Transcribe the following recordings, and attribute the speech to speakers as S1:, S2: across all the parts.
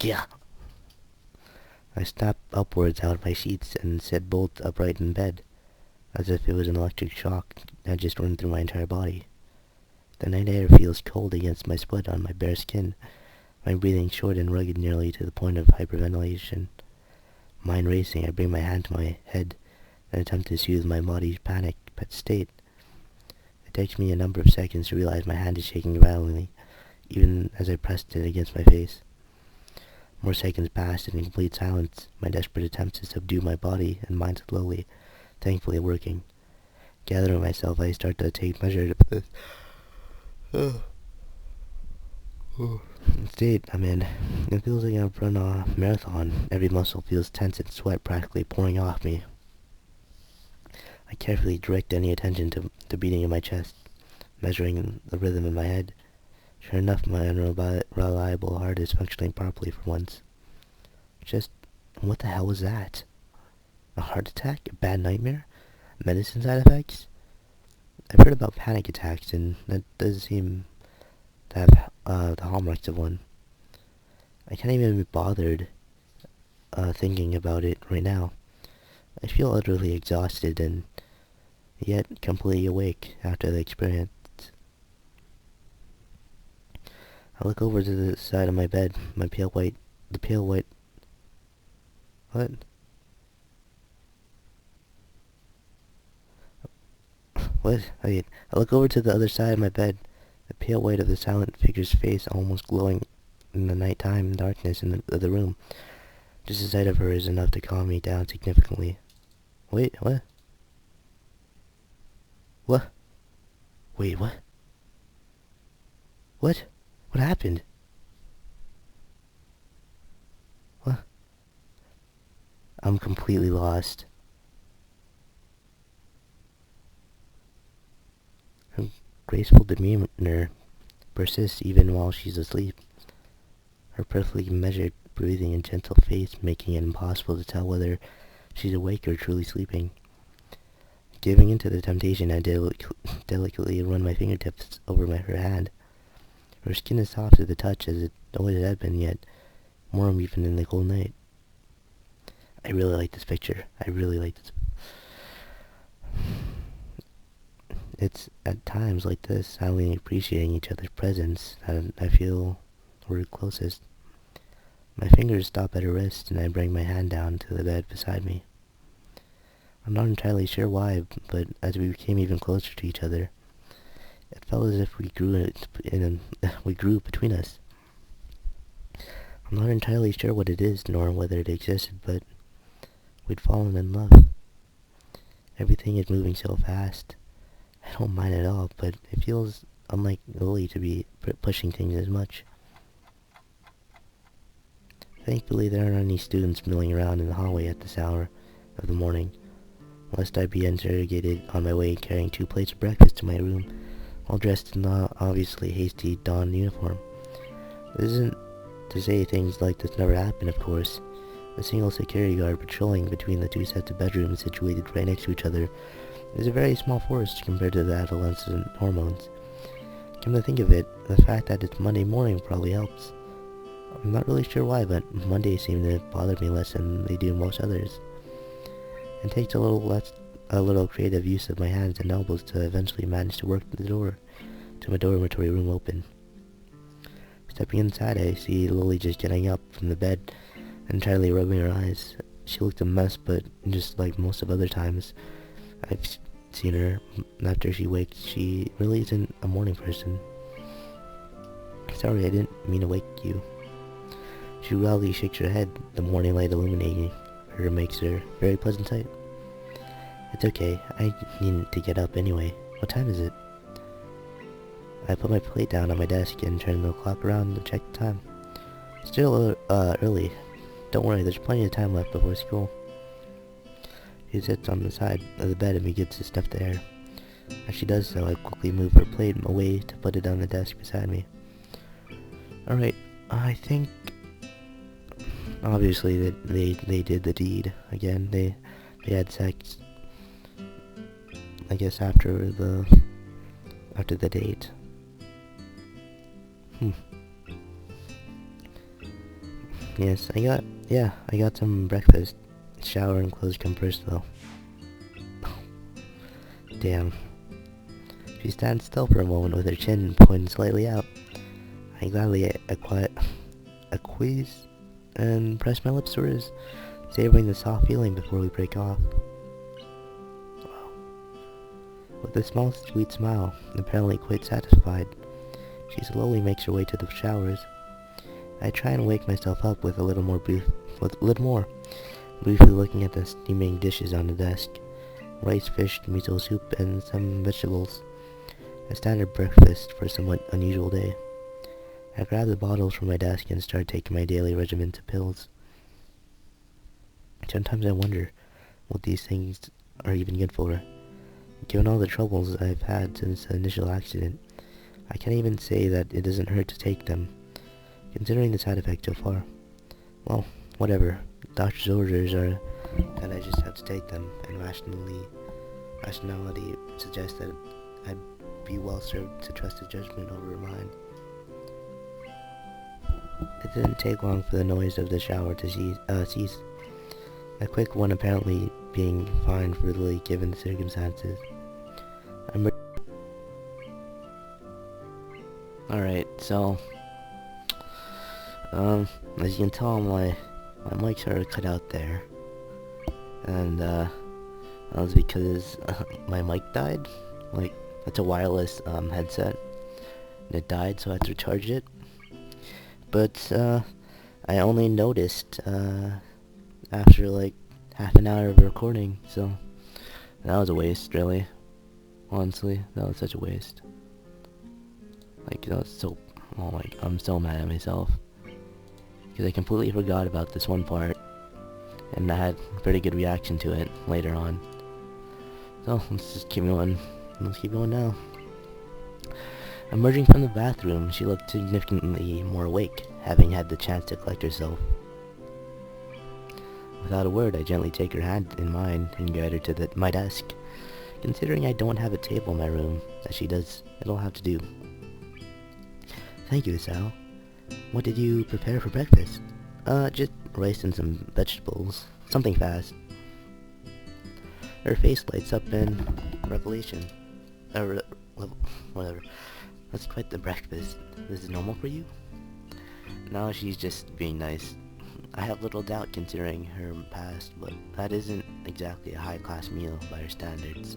S1: Yeah. I snapped upwards out of my sheets and sat bolt upright in bed, as if it was an electric shock had just run through my entire body. The night air feels cold against my split on my bare skin, my breathing short and rugged nearly to the point of hyperventilation. Mind racing, I bring my hand to my head and attempt to soothe my body's panicked state. It takes me a number of seconds to realize my hand is shaking violently, even as I pressed it against my face. More seconds passed in complete silence, my desperate attempts to subdue my body and mind slowly, thankfully working. Gathering myself, I start to take measure of the state I'm in. It feels like I've run a marathon. Every muscle feels tense and sweat practically pouring off me. I carefully direct any attention to the beating in my chest, measuring the rhythm in my head. Sure enough, my unreliable heart is functioning properly for once. Just, what the hell was that? A heart attack? A bad nightmare? Medicine side effects? I've heard about panic attacks, and that does seem to have the hallmarks of one. I can't even be bothered thinking about it right now. I feel utterly exhausted and yet completely awake after the experience. I look over to the side of my bed, the pale white, what? What? I look over to the other side of my bed, the pale white of the silent figure's face almost glowing in the nighttime darkness of the room. Just the sight of her is enough to calm me down significantly. Wait, what? What? Wait, what? What? What happened? What? I'm completely lost. Her graceful demeanor persists even while she's asleep. Her perfectly measured breathing and gentle face making it impossible to tell whether she's awake or truly sleeping. Giving into the temptation, I delicately run my fingertips over her hand. Her skin is soft to the touch as it always had been, yet warm even in the cold night. I really like this picture. I really like this. It's at times like this, silently appreciating each other's presence, that I feel we're closest. My fingers stop at her wrist, and I bring my hand down to the bed beside me. I'm not entirely sure why, but as we became even closer to each other, it felt as if we grew between us. I'm not entirely sure what it is, nor whether it existed, but we'd fallen in love. Everything is moving so fast. I don't mind at all, but it feels unlike Lily to be pushing things as much. Thankfully, there aren't any students milling around in the hallway at this hour of the morning, lest I be interrogated on my way carrying 2 plates of breakfast to my room, all dressed in the obviously hasty dawn uniform. This isn't to say things like this never happen, of course. A single security guard patrolling between the 2 sets of bedrooms situated right next to each other is a very small force compared to the adolescent hormones. Come to think of it, the fact that it's Monday morning probably helps. I'm not really sure why, but Mondays seem to bother me less than they do most others. It takes a little creative use of my hands and elbows to eventually manage to work the door to my dormitory room open. Stepping inside, I see Lily just getting up from the bed and entirely rubbing her eyes. She looked a mess, but just like most of other times I've seen her after she wakes, she really isn't a morning person. Sorry, I didn't mean to wake you. She loudly shakes her head, the morning light illuminating her makes her a very pleasant sight. It's okay, I needn't to get up anyway. What time is it? I put my plate down on my desk and turn the clock around to check the time. Still early. Don't worry, there's plenty of time left before school. She sits on the side of the bed and begins to sniff the air. As she does so, I quickly move her plate away to put it on the desk beside me. Alright, I think obviously they did the deed again. They had sex, I guess, after the date. Yes, I got some breakfast. Shower and clothes come first, though. Damn. She stands still for a moment with her chin pointed slightly out. I gladly acquiesce and press my lips to hers, savoring the soft feeling before we break off. With a small, sweet smile, apparently quite satisfied, she slowly makes her way to the showers. I try and wake myself up with a little more, briefly looking at the steaming dishes on the desk. Rice, fish, miso soup, and some vegetables. A standard breakfast for a somewhat unusual day. I grab the bottles from my desk and start taking my daily regimen of pills. Sometimes I wonder what these things are even good for. Given all the troubles I've had since the initial accident, I can't even say that it doesn't hurt to take them, considering the side effects so far. Well, whatever. Doctor's orders are that I just have to take them, and rationality suggests that I'd be well served to trust his judgment over mine. It didn't take long for the noise of the shower to cease. A quick one apparently being fine for Lily given the circumstances. Alright, so as you can tell, my mics are cut out there, and that was because my mic died. Like, it's a wireless headset, and it died, so I had to recharge it. But I only noticed after like half an hour of recording, so that was a waste, really. Honestly, that was such a waste. Like, that was so, oh my, I'm so mad at myself, because I completely forgot about this one part, and I had a pretty good reaction to it later on. So, let's just keep going. Let's keep going now. Emerging from the bathroom, she looked significantly more awake, having had the chance to collect herself. Without a word, I gently take her hand in mine and guide her to my desk. Considering I don't have a table in my room, as she does, it'll have to do. Thank you, Sal. What did you prepare for breakfast? Just rice and some vegetables. Something fast. Her face lights up in revelation. Whatever. That's quite the breakfast. This is normal for you? No, she's just being nice. I have little doubt considering her past, but that isn't exactly a high-class meal by her standards.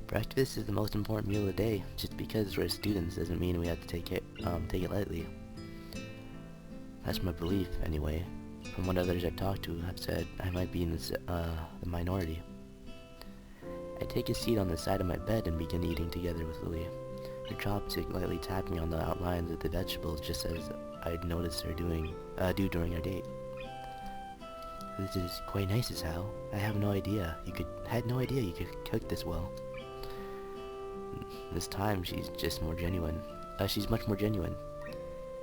S1: Breakfast is the most important meal of the day. Just because we're students doesn't mean we have to take it lightly. That's my belief, anyway. From what others I've talked to have said, I might be in the minority. I take a seat on the side of my bed and begin eating together with Lily, her chopstick lightly tapping on the outlines of the vegetables just as I'd noticed her do during our date. This is quite nice, Sal. I had no idea you could cook this well. This time she's just more genuine. She's much more genuine.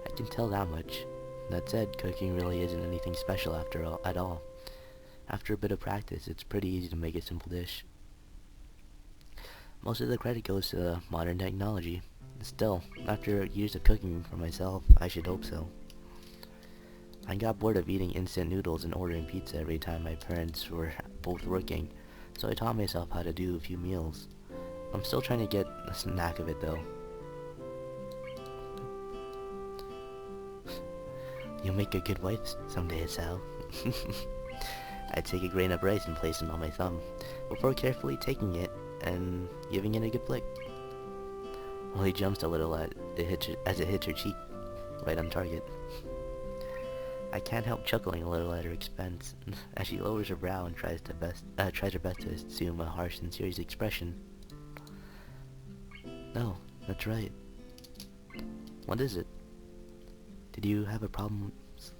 S1: I can tell that much. That said, cooking really isn't anything special at all. After a bit of practice, it's pretty easy to make a simple dish. Most of the credit goes to modern technology. Still, after years of cooking for myself, I should hope so. I got bored of eating instant noodles and ordering pizza every time my parents were both working, so I taught myself how to do a few meals. I'm still trying to get a knack of it, though. You'll make a good wife someday, Sal. I take a grain of rice and place it on my thumb, before carefully taking it and giving it a good flick. Lily jumps a little as it hits her cheek, right on target. I can't help chuckling a little at her expense, as she lowers her brow and tries her best to assume a harsh and serious expression. No, that's right. What is it? Did you have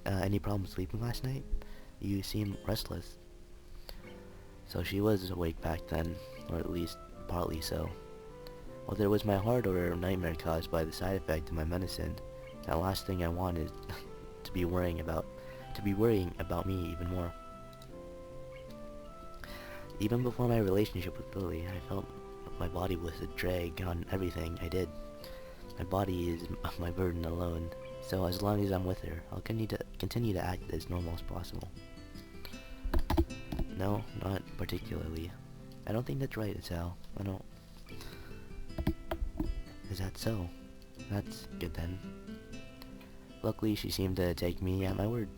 S1: any problem sleeping last night? You seem restless. So she was awake back then, or at least partly so. Whether it was my heart or a nightmare caused by the side effect of my medicine, that last thing I want is to be worrying about me even more. Even before my relationship with Lily, I felt my body was a drag on everything I did. My body is my burden alone, So as long as I'm with her, I'll continue to act as normal as possible. No, not particularly. I don't think that's right, Sal. I don't... Is that so? That's good then. Luckily, she seemed to take me at my word.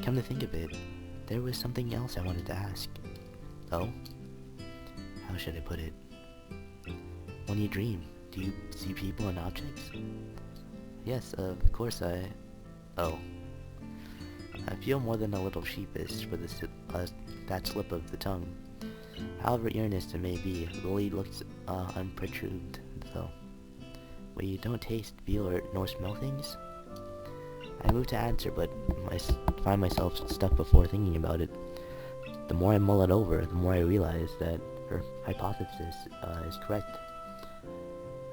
S1: Come to think of it, there was something else I wanted to ask. Oh? How should I put it? When you dream, do you see people and objects? Yes, of course Oh. I feel more than a little sheepish for that slip of the tongue. However earnest it may be, Lily looks unperturbed, though. Wait, you don't taste, feel, nor smell things? I move to answer, but I find myself stuck before thinking about it. The more I mull it over, the more I realize that her hypothesis is correct.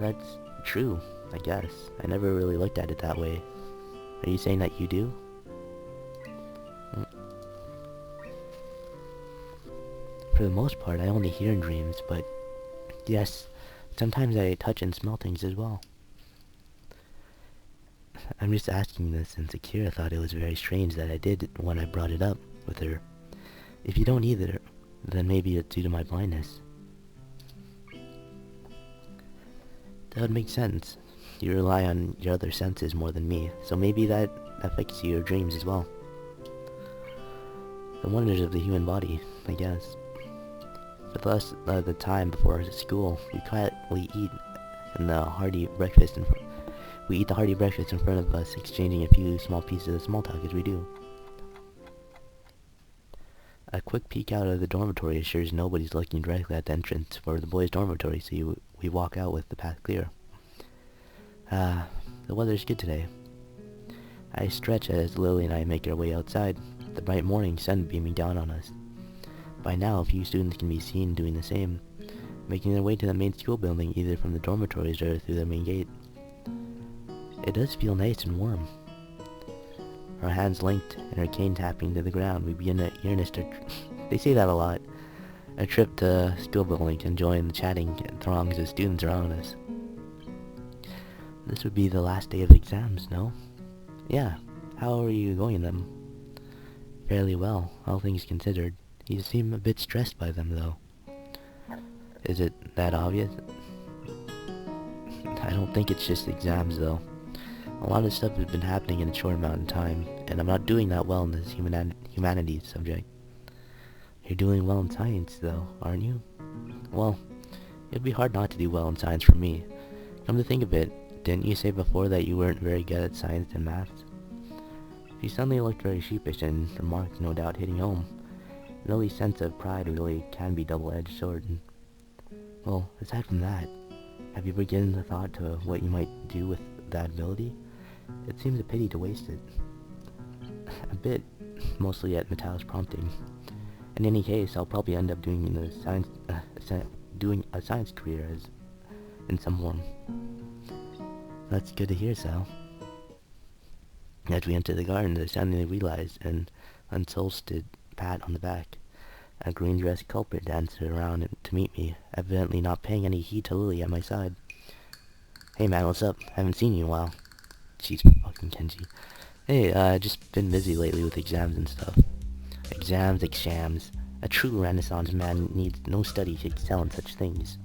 S1: That's true, I guess. I never really looked at it that way. Are you saying that you do? For the most part, I only hear in dreams, but yes, sometimes I touch and smell things as well. I'm just asking this since Akira thought it was very strange that I did when I brought it up with her. If you don't either, then maybe it's due to my blindness. That would make sense. You rely on your other senses more than me, so maybe that affects your dreams as well. The wonders of the human body, I guess. For the rest of the time before school, we quietly eat the hearty breakfast in front of us, exchanging a few small pieces of small talk as we do. A quick peek out of the dormitory assures nobody's looking directly at the entrance for the boys' dormitory, so we walk out with the path clear. The weather's good today. I stretch as Lily and I make our way outside, the bright morning sun beaming down on us. By now, a few students can be seen doing the same, making their way to the main school building either from the dormitories or through the main gate. It does feel nice and warm. Our hands linked and our cane tapping to the ground, we begin an earnest they say that a lot. A trip to school building to join the chatting throngs of students around us. This would be the last day of exams, no? Yeah. How are you going them? Fairly well, all things considered. You seem a bit stressed by them, though. Is it that obvious? I don't think it's just exams, though. A lot of stuff has been happening in a short amount of time, and I'm not doing that well in this humanities subject. You're doing well in science, though, aren't you? Well, it'd be hard not to do well in science for me. Come to think of it, didn't you say before that you weren't very good at science and maths? She suddenly looked very sheepish and remarked, no doubt hitting home. Lily's sense of pride really can be double-edged sword. Well, aside from that, have you ever given the thought to what you might do with that ability? It seems a pity to waste it. A bit, mostly at Matao's prompting. In any case, I'll probably end up doing a science career in some form. That's good to hear, Sal. As we enter the garden, I suddenly realized an unsolicited pat on the back. A green-dressed culprit danced around to meet me, evidently not paying any heed to Lily at my side. Hey man, what's up? Haven't seen you in a while. Jeez, fucking Kenji. Hey, just been busy lately with exams and stuff. Exams. A true Renaissance man needs no study to excel in such things.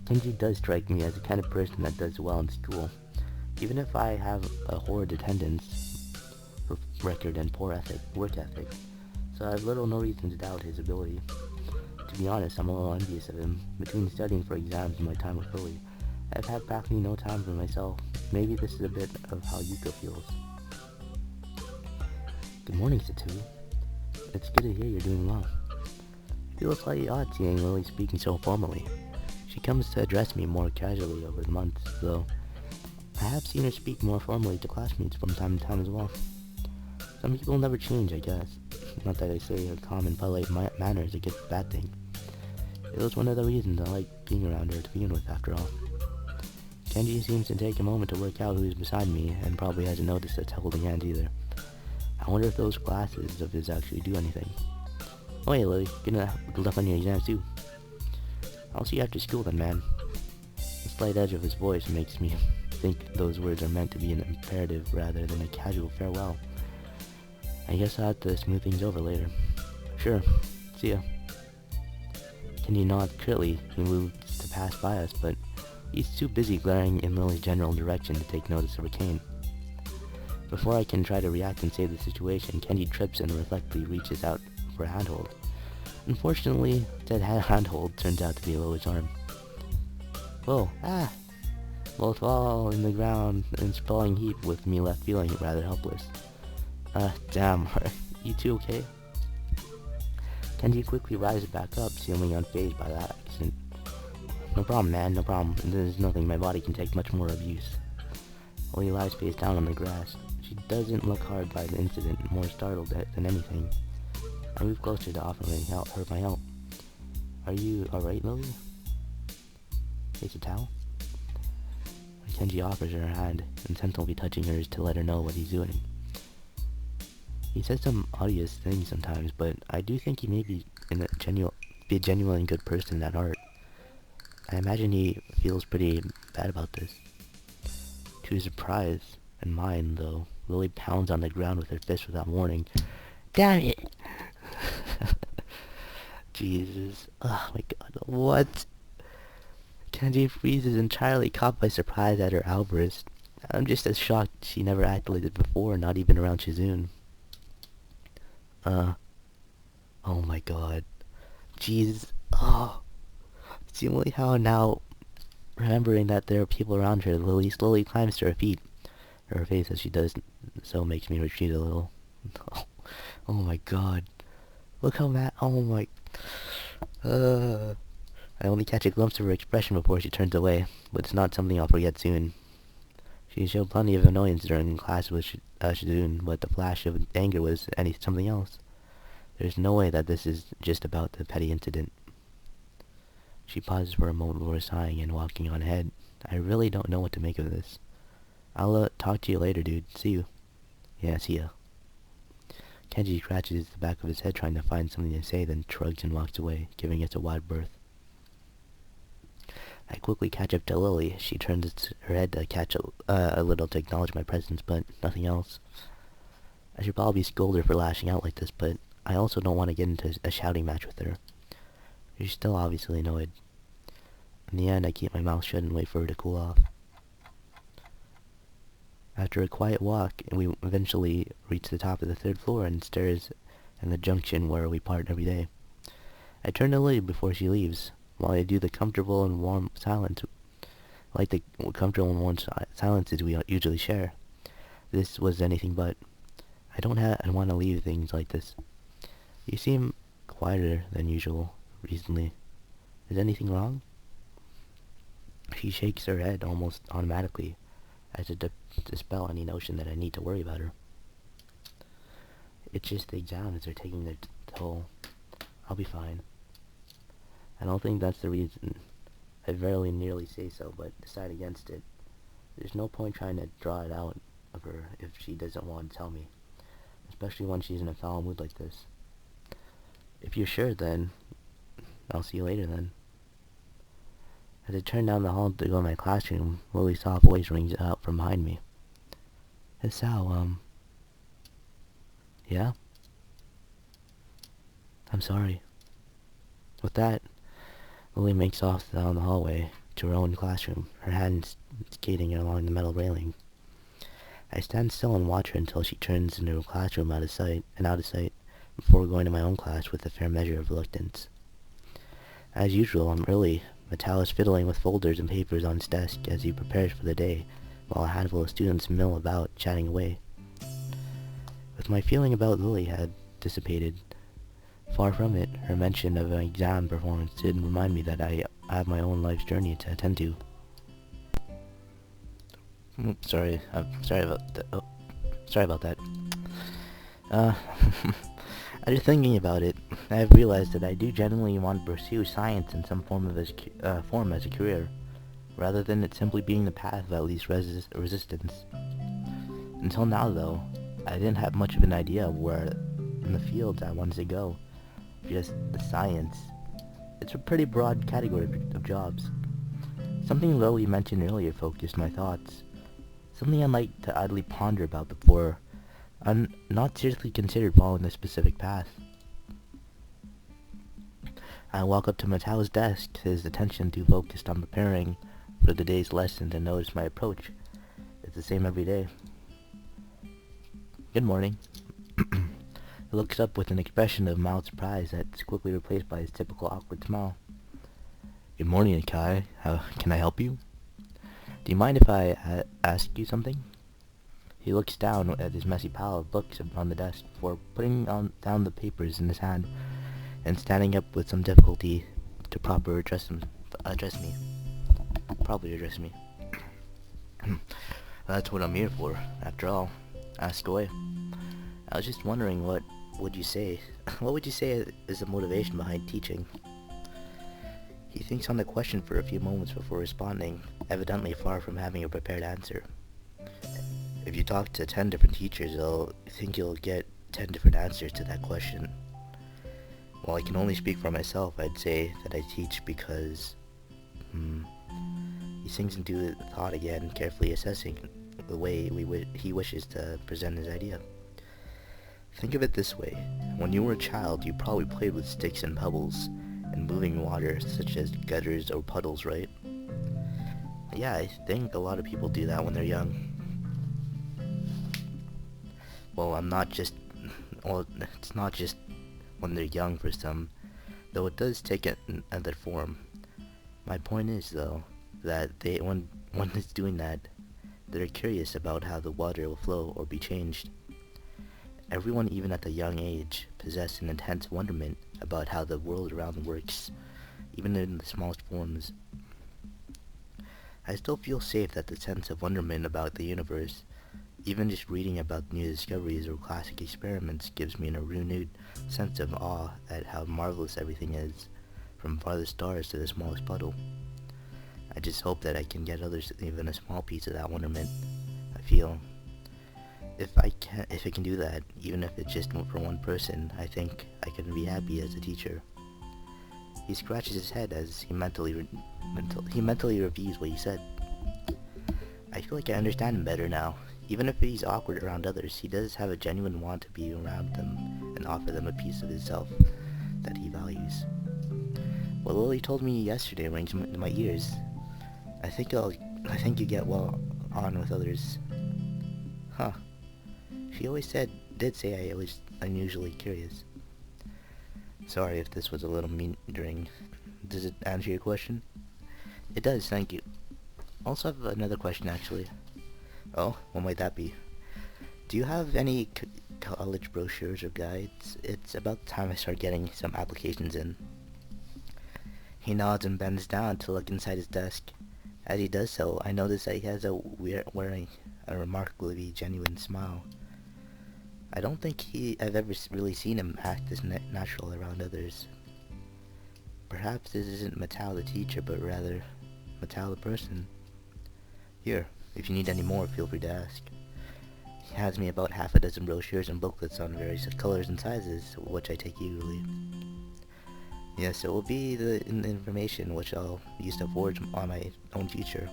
S1: Kenji does strike me as the kind of person that does well in school. Even if I have a horrid attendance record and poor work ethic, so I have little no reason to doubt his ability. To be honest, I'm a little envious of him. Between studying for exams and my time with Lily, I've had practically no time for myself. Maybe this is a bit of how Yuko feels. Good morning, Satu. It's good to hear you're doing well. It feels slightly odd seeing Lily speaking so formally. She comes to address me more casually over the months, though I have seen her speak more formally to classmates from time to time as well. Some people never change, I guess. Not that I say her calm and polite manner is a good bad thing. It was one of the reasons I like being around her to begin with, after all. Kenji seems to take a moment to work out who's beside me, and probably hasn't noticed us holding hands either. I wonder if those glasses of his actually do anything. Oh hey Lily, good luck on your exams too. I'll see you after school then, man. The slight edge of his voice makes me think those words are meant to be an imperative rather than a casual farewell. I guess I'll have to smooth things over later. Sure. See ya. Kenji nods curtly. He moves to pass by us, but he's too busy glaring in Lily's general direction to take notice of her cane. Before I can try to react and save the situation, Kenji trips and reflectively reaches out for a handhold. Unfortunately, that handhold turns out to be Lily's arm. Whoa, both fall in the ground in a sprawling heap with me left feeling rather helpless. Damn, are you two okay? Kenji quickly rises back up, seemingly unfazed by that accident. No problem, man, no problem. There's nothing my body can take much more abuse. Lily lies face down on the grass. She doesn't look hard by the incident, more startled than anything. I move closer to offer her my help. Are you alright, Lily? Takes a towel? Kenji offers her a hand, intently touching hers to let her know what he's doing. He says some obvious things sometimes, but I do think he may be a genuinely good person at heart. I imagine he feels pretty bad about this. To his surprise, and mine though, Lily pounds on the ground with her fist without warning. Damn it! Jesus. Oh my god, what? Kenji freezes, entirely caught by surprise at her outburst. I'm just as shocked she never acted like this before, not even around Shizune. Oh my god. Jeez. Oh. Seemingly how now, remembering that there are people around her, Lily slowly climbs to her feet. Her face as she does so makes me retreat a little. Oh my god. Look how mad. Oh my. I only catch a glimpse of her expression before she turns away, but it's not something I'll forget soon. She showed plenty of annoyance during class with Shizune, but the flash of anger was something else. There's no way that this is just about the petty incident. She pauses for a moment before sighing and walking on ahead. I really don't know what to make of this. I'll talk to you later, dude. See you. Yeah, see ya. Kenji scratches the back of his head trying to find something to say, then shrugs and walks away, giving us a wide berth. I quickly catch up to Lily. She turns her head to catch a little to acknowledge my presence, but nothing else. I should probably scold her for lashing out like this, but I also don't want to get into a shouting match with her. She's still obviously annoyed. In the end, I keep my mouth shut and wait for her to cool off. After a quiet walk, we eventually reach the top of the 3rd floor and stairs and the junction where we part every day. I turn to Lily before she leaves. While I do the comfortable and warm silence, silences we usually share. This was anything but. I want to leave things like this. You seem quieter than usual recently. Is anything wrong? She shakes her head almost automatically, as if to dispel any notion that I need to worry about her. It's just the exams are taking their toll. I'll be fine. I don't think that's the reason. I very nearly say so, but decide against it. There's no point trying to draw it out of her if she doesn't want to tell me, especially when she's in a foul mood like this. If you're sure, then I'll see you later then. As I turn down the hall to go to my classroom, Lily's soft voice rings out from behind me. Hey Sal, yeah? I'm sorry. With that, Lily makes off down the hallway to her own classroom, her hands skating along the metal railing. I stand still and watch her until she turns into her classroom out of sight, before going to my own class with a fair measure of reluctance. As usual, I'm early. Mattel is fiddling with folders and papers on his desk as he prepares for the day, while a handful of students mill about, chatting away. But my feeling about Lily had dissipated. Far from it, her mention of an exam performance did remind me that I have my own life's journey to attend to. Sorry about that. After thinking about it, I have realized that I do genuinely want to pursue science in some form as a career, rather than it simply being the path of at least resistance. Until now, though, I didn't have much of an idea of where in the fields I wanted to go. Just the science. It's a pretty broad category of jobs. Something Lily mentioned earlier focused my thoughts. Something I'd like to idly ponder about before I'm not seriously considered following this specific path. I walk up to Matao's desk, his attention too focused on preparing for the day's lesson to notice my approach. It's the same every day. Good morning. He looks up with an expression of mild surprise that's quickly replaced by his typical awkward smile. Good morning, Akai. How can I help you? Do you mind if I ask you something? He looks down at his messy pile of books on the desk before putting down the papers in his hand and standing up with some difficulty to properly address me. That's what I'm here for, after all. Ask away. I was just wondering, what would you say is the motivation behind teaching? He thinks on the question for a few moments before responding, evidently far from having a prepared answer. If you talk to 10 different teachers, they'll think you'll get 10 different answers to that question. While I can only speak for myself, I'd say that I teach because... He sinks into thought again, carefully assessing the way he wishes to present his idea. Think of it this way. When you were a child, you probably played with sticks and pebbles and moving water, such as gutters or puddles, right? Yeah, I think a lot of people do that when they're young. Well, it's not just when they're young for some, though it does take another form. My point is, though, that when it's doing that, they're curious about how the water will flow or be changed. Everyone, even at a young age, possesses an intense wonderment about how the world around them works, even in the smallest forms. I still feel safe that the sense of wonderment about the universe, even just reading about new discoveries or classic experiments, gives me a renewed sense of awe at how marvelous everything is, from farthest stars to the smallest puddle. I just hope that I can get others even a small piece of that wonderment. I feel if I can do that, even if it's just for one person, I think I can be happy as a teacher. He scratches his head as he mentally reviews what he said. I feel like I understand him better now. Even if he's awkward around others, he does have a genuine want to be around them and offer them a piece of himself that he values. What Lily told me yesterday rings in my ears. I think you get well on with others. Huh. She did say I was unusually curious. Sorry if this was a little meandering. Does it answer your question? It does, thank you. Also have another question, actually. Oh, what might that be? Do you have any college brochures or guides? It's about time I start getting some applications in. He nods and bends down to look inside his desk. As he does so, I notice that he has wearing a remarkably genuine smile. I don't think I've ever really seen him act this natural around others. Perhaps this isn't Matao the teacher, but rather Matao the person. Here, if you need any more, feel free to ask. He hands me about half a dozen brochures and booklets on various colors and sizes, which I take eagerly. Yes, it will be the information which I'll use to forge on my own future.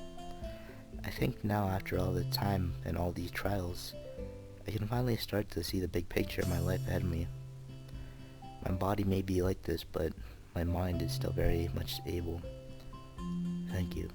S1: I think now, after all the time and all these trials, I can finally start to see the big picture of my life ahead of me. My body may be like this, but my mind is still very much able. Thank you.